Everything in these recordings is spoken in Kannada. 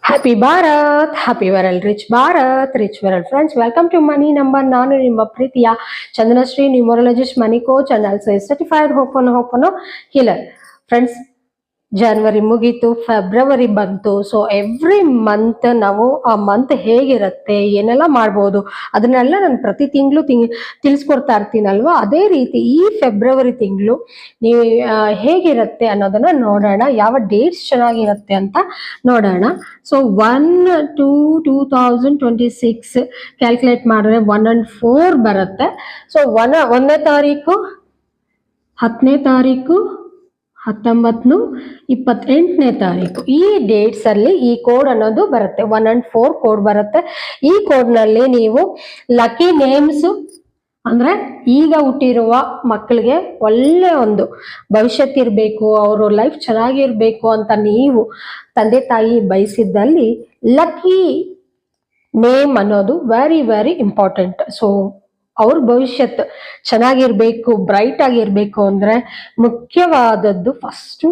Happy Bharat, happy Viral Rich Bharat, Rich Viral friends. Welcome to Money Number. ನಾನು ನಿಮ್ಮ ಪ್ರೀತಿಯ Chandanashree numerologist money coach and also certified ಹೋಪನೋ ಹೀಲರ್. ಫ್ರೆಂಡ್ಸ್, ಜನವರಿ ಮುಗೀತು, ಫೆಬ್ರವರಿ ಬಂತು. ಸೊ ಎವ್ರಿ ಮಂತ್ ನಾವು ಆ ಮಂತ್ ಹೇಗಿರುತ್ತೆ, ಏನೆಲ್ಲ ಮಾಡ್ಬೋದು ಅದನ್ನೆಲ್ಲ ನಾನು ಪ್ರತಿ ತಿಂಗಳು ತಿಳಿಸ್ಕೊಡ್ತಾ ಇರ್ತೀನಲ್ವಾ. ಅದೇ ರೀತಿ ಈ ಫೆಬ್ರವರಿ ತಿಂಗಳು ನೀವು ಹೇಗಿರುತ್ತೆ ಅನ್ನೋದನ್ನ ನೋಡೋಣ. ಯಾವ ಡೇಟ್ಸ್ ಚೆನ್ನಾಗಿರುತ್ತೆ ಅಂತ ನೋಡೋಣ. ಸೊ 1/2/2026 ಕ್ಯಾಲ್ಕುಲೇಟ್ ಮಾಡಿದ್ರೆ 1 and 4 ಬರುತ್ತೆ. ಸೊ 1ನೇ ತಾರೀಕು, 10ನೇ ತಾರೀಕು, 19, 28ನೇ ತಾರೀಕು ಈ ಡೇಟ್ಸ್ ಅಲ್ಲಿ ಈ ಕೋಡ್ ಅನ್ನೋದು ಬರುತ್ತೆ. 1 and 4 ಕೋಡ್ ಬರುತ್ತೆ. ಈ ಕೋಡ್ ನಲ್ಲಿ ನೀವು ಲಕ್ಕಿ ನೇಮ್ಸ್ ಅಂದ್ರೆ ಈಗ ಹುಟ್ಟಿರುವ ಮಕ್ಕಳಿಗೆ ಒಳ್ಳೆ ಒಂದು ಭವಿಷ್ಯತ್ ಇರಬೇಕು, ಅವರು ಲೈಫ್ ಚೆನ್ನಾಗಿರ್ಬೇಕು ಅಂತ ನೀವು ತಂದೆ ತಾಯಿ ಬಯಸಿದ್ದಲ್ಲಿ ಲಕ್ಕಿ ನೇಮ್ ಅನ್ನೋದು ವೆರಿ ವೆರಿ ಇಂಪಾರ್ಟೆಂಟ್. ಸೊ ಅವ್ರ ಭವಿಷ್ಯತ್ ಚೆನ್ನಾಗಿರ್ಬೇಕು, ಬ್ರೈಟ್ ಆಗಿರ್ಬೇಕು ಅಂದ್ರೆ ಮುಖ್ಯವಾದದ್ದು ಫಸ್ಟ್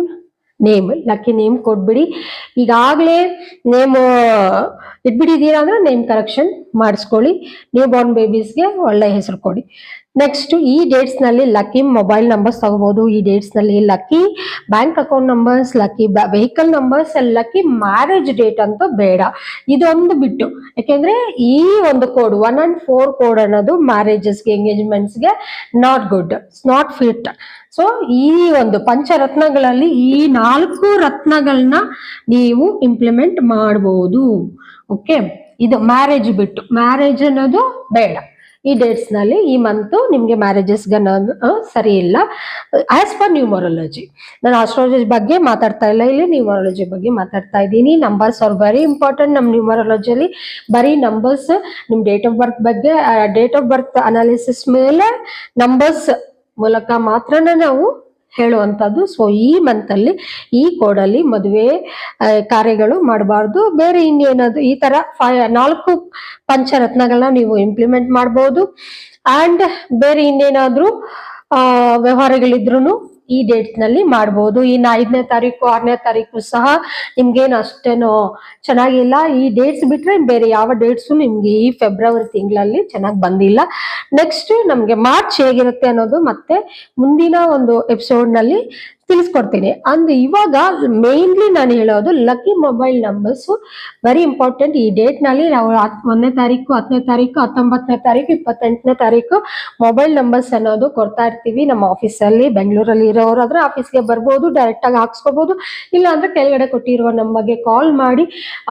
ನೇಮ್. ಲಕ್ಕಿ ನೇಮ್ ಕೊಟ್ಬಿಡಿ. ಈಗಾಗಲೇ ನೇಮ್ ಇಟ್ಬಿಟ್ಟಿದ್ದೀರಾ ಅಂದ್ರೆ ನೇಮ್ ಕರೆಕ್ಷನ್ ಮಾಡಿಸ್ಕೊಳ್ಳಿ. ನ್ಯೂ ಬಾರ್ನ್ ಬೇಬೀಸ್ಗೆ ಒಳ್ಳೆ ಹೆಸರು ಕೊಡಿ. ನೆಕ್ಸ್ಟ್, ಈ ಡೇಟ್ಸ್ ನಲ್ಲಿ ಲಕ್ಕಿ ಮೊಬೈಲ್ ನಂಬರ್ಸ್ ತಗೋಬಹುದು. ಈ ಡೇಟ್ಸ್ ನಲ್ಲಿ lucky bank account numbers, lucky vehicle numbers, lucky marriage date ಅಂತೂ ಬೇಡ. ಇದೊಂದು ಬಿಟ್ಟು, ಯಾಕೆಂದ್ರೆ ಈ ಒಂದು ಕೋಡ್ 1 and 4 ಕೋಡ್ ಅನ್ನೋದು ಮ್ಯಾರೇಜಸ್ಗೆ, ಎಂಗೇಜ್ಮೆಂಟ್ಸ್ಗೆ not good, it's not fit. So ಈ ಒಂದು ಪಂಚರತ್ನಗಳಲ್ಲಿ ಈ 4 ರತ್ನಗಳನ್ನ ನೀವು ಇಂಪ್ಲಿಮೆಂಟ್ ಮಾಡಬಹುದು. ಓಕೆ, ಇದು ಮ್ಯಾರೇಜ್ ಬಿಟ್ಟು, ಮ್ಯಾರೇಜ್ ಅನ್ನೋದು ಬೇಡ. ಈ ಡೇಟ್ಸ್ ನಲ್ಲಿ ಈ ಮಂತ್ ನಿಮ್ಗೆ ಮ್ಯಾರೇಜಸ್ಗೆ ಸರಿ ಇಲ್ಲ ಆಸ್ ಪರ್ ನ್ಯೂಮರಾಲಜಿ. ನಾನು ಆಸ್ಟ್ರಾಲಜಿ ಬಗ್ಗೆ ಮಾತಾಡ್ತಾ ಇಲ್ಲ, ಇಲ್ಲಿ ನ್ಯೂಮರಾಲಜಿ ಬಗ್ಗೆ ಮಾತಾಡ್ತಾ ಇದ್ದೀನಿ. Numbers are very important. ನಮ್ಮ ನ್ಯೂಮರಾಲಜಿಯಲ್ಲಿ ಬರೀ ನಂಬರ್ಸ್, ನಿಮ್ ಡೇಟ್ ಆಫ್ ಬರ್ತ್ ಬಗ್ಗೆ, ಡೇಟ್ ಆಫ್ ಬರ್ತ್ ಅನಾಲಿಸಿಸ್ ಮೇಲೆ ನಂಬರ್ಸ್ ಮೂಲಕ ಮಾತ್ರನೇ ನಾವು ಹೇಳುವಂಥದ್ದು. ಸೊ ಈ ಮಂತ್ ಅಲ್ಲಿ ಈ ಕೋಡಲ್ಲಿ ಮದುವೆ ಕಾರ್ಯಗಳು ಮಾಡಬಾರ್ದು. ಬೇರೆ ಇನ್ನೇನಾದ್ರು ಈ ತರ 4 ಪಂಚರತ್ನಗಳನ್ನ ನೀವು ಇಂಪ್ಲಿಮೆಂಟ್ ಮಾಡಬಹುದು. ಅಂಡ್ ಬೇರೆ ಇನ್ನೇನಾದ್ರೂ ವ್ಯವಹಾರಗಳಿದ್ರು ಈ ಡೇಟ್ ನಲ್ಲಿ ಮಾಡಬಹುದು. ಇನ್ನು 5ನೇ ತಾರೀಕು, 6ನೇ ತಾರೀಕು ಸಹ ನಿಮ್ಗೇನು ಅಷ್ಟೇನೋ ಚೆನ್ನಾಗಿಲ್ಲ. ಈ ಡೇಟ್ಸ್ ಬಿಟ್ರೆ ಬೇರೆ ಯಾವ ಡೇಟ್ಸು ನಿಮ್ಗೆ ಈ ಫೆಬ್ರವರಿ ತಿಂಗಳಲ್ಲಿ ಚೆನ್ನಾಗಿ ಬಂದಿಲ್ಲ. ನೆಕ್ಸ್ಟ್ ನಮ್ಗೆ ಮಾರ್ಚ್ ಹೇಗಿರುತ್ತೆ ಅನ್ನೋದು ಮತ್ತೆ ಮುಂದಿನ ಒಂದು ಎಪಿಸೋಡ್ ನಲ್ಲಿ ತಿಳಿಸ್ಕೊಡ್ತೀನಿ. ಅಂದ್ ಇವಾಗ ಮೇನ್ಲಿ ನಾನು ಹೇಳೋದು lucky mobile numbers very important. ಈ ಡೇಟ್ ನಲ್ಲಿ ನಾವು 1ನೇ ತಾರೀಕು, 10ನೇ ತಾರೀಕು, 19ನೇ ತಾರೀಕು, 28ನೇ ತಾರೀಕು ಮೊಬೈಲ್ ನಂಬರ್ಸ್ ಅನ್ನೋದು ಕೊಡ್ತಾ ಇರ್ತೀವಿ. ನಮ್ಮ ಆಫೀಸಲ್ಲಿ ಬೆಂಗಳೂರಲ್ಲಿ ಇರೋರಾದ್ರೆ ಆಫೀಸ್ಗೆ ಬರ್ಬೋದು, ಡೈರೆಕ್ಟ್ ಆಗಿ ಹಾಕ್ಸ್ಕೋಬಹುದು. ಇಲ್ಲ ಅಂದ್ರೆ ಕೆಳಗಡೆ ಕೊಟ್ಟಿರುವ ನಂಬರ್ಗೆ ಕಾಲ್ ಮಾಡಿ